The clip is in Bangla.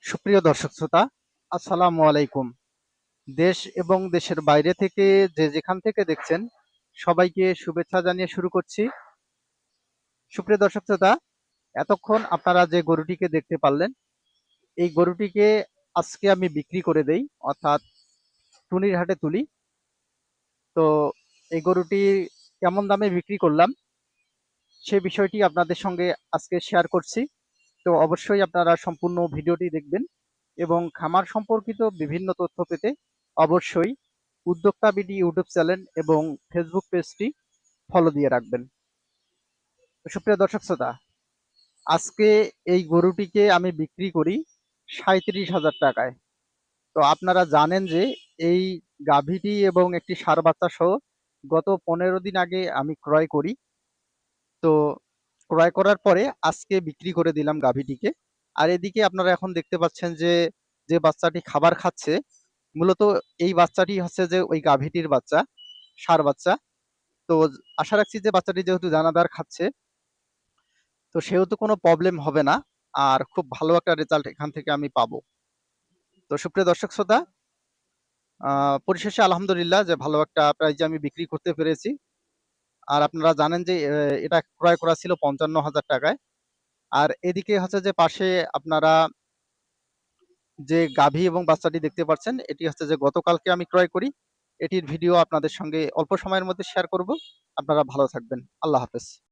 সুপ্রিয় দর্শক শ্রোতা, আসসালামু আলাইকুম। দেশ এবং দেশের বাইরে থেকে যে যেখান থেকে দেখছেন, সবাইকে শুভেচ্ছা জানিয়ে শুরু করছি। সুপ্রিয় দর্শক শ্রোতা, এতক্ষণ আপনারা যে গরুটিকে দেখতে পারলেন, এই গরুটিকে আজকে আমি বিক্রি করে দেই, অর্থাৎ টুনির হাটে তুলি। তো এই গরুটি কেমন দামে বিক্রি করলাম, সে বিষয়টি আপনাদের সঙ্গে আজকে শেয়ার করছি। তো অবশ্যই আপনারা সম্পূর্ণ ভিডিওটি দেখবেন এবং খামার সম্পর্কিত বিভিন্ন তথ্য পেতে অবশ্যই উদ্যোক্তা বিডি ইউটিউব চ্যানেল এবং ফেসবুক পেজটি ফলো দিয়ে রাখবেন। তো সুপ্রিয় দর্শক শ্রোতা, আজকে এই গরুটিকে আমি বিক্রি করি ৩৭,০০০ টাকায়। তো আপনারা জানেন যে এই গাভীটি এবং একটি ষাঁড় বাচ্চা সহ গত ১৫ দিন আগে আমি ক্রয় করি। তো ক্রয় করার পরে আজকে বিক্রি করে দিলাম গাভীটিকে। আর এদিকে আপনারা এখন দেখতে পাচ্ছেন যে যে বাচ্চাটি খাবার খাচ্ছে, মূলত এই বাচ্চাটি হচ্ছে যে ওই গাভীটির বাচ্চা, ষাঁড় বাচ্চা। তো আশা রাখছি যে বাচ্চাটি যেহেতু দানাদার খাচ্ছে, তো সেহেতু কোনো প্রবলেম হবে না। আর খুব ভালো একটা রেজাল্ট এখান থেকে আমি পাবো। তো সুপ্রিয় দর্শক শ্রোতা, পরিশেষে আলহামদুলিল্লাহ যে ভালো একটা প্রাইজে আমি বিক্রি করতে পেরেছি। আর আপনারা জানেন যে এটা ক্রয় করা ছিল ৫৫,০০০ টাকায়। আর এদিকে হচ্ছে যে পাশে আপনারা যে গাভী এবং বাচ্চাটি দেখতে পাচ্ছেন, এটি হচ্ছে যে গতকালকে আমি ক্রয় করি। এটির ভিডিও আপনাদের সঙ্গে অল্প সময়ের মধ্যে শেয়ার করব। আপনারা ভালো থাকবেন। আল্লাহ হাফেজ।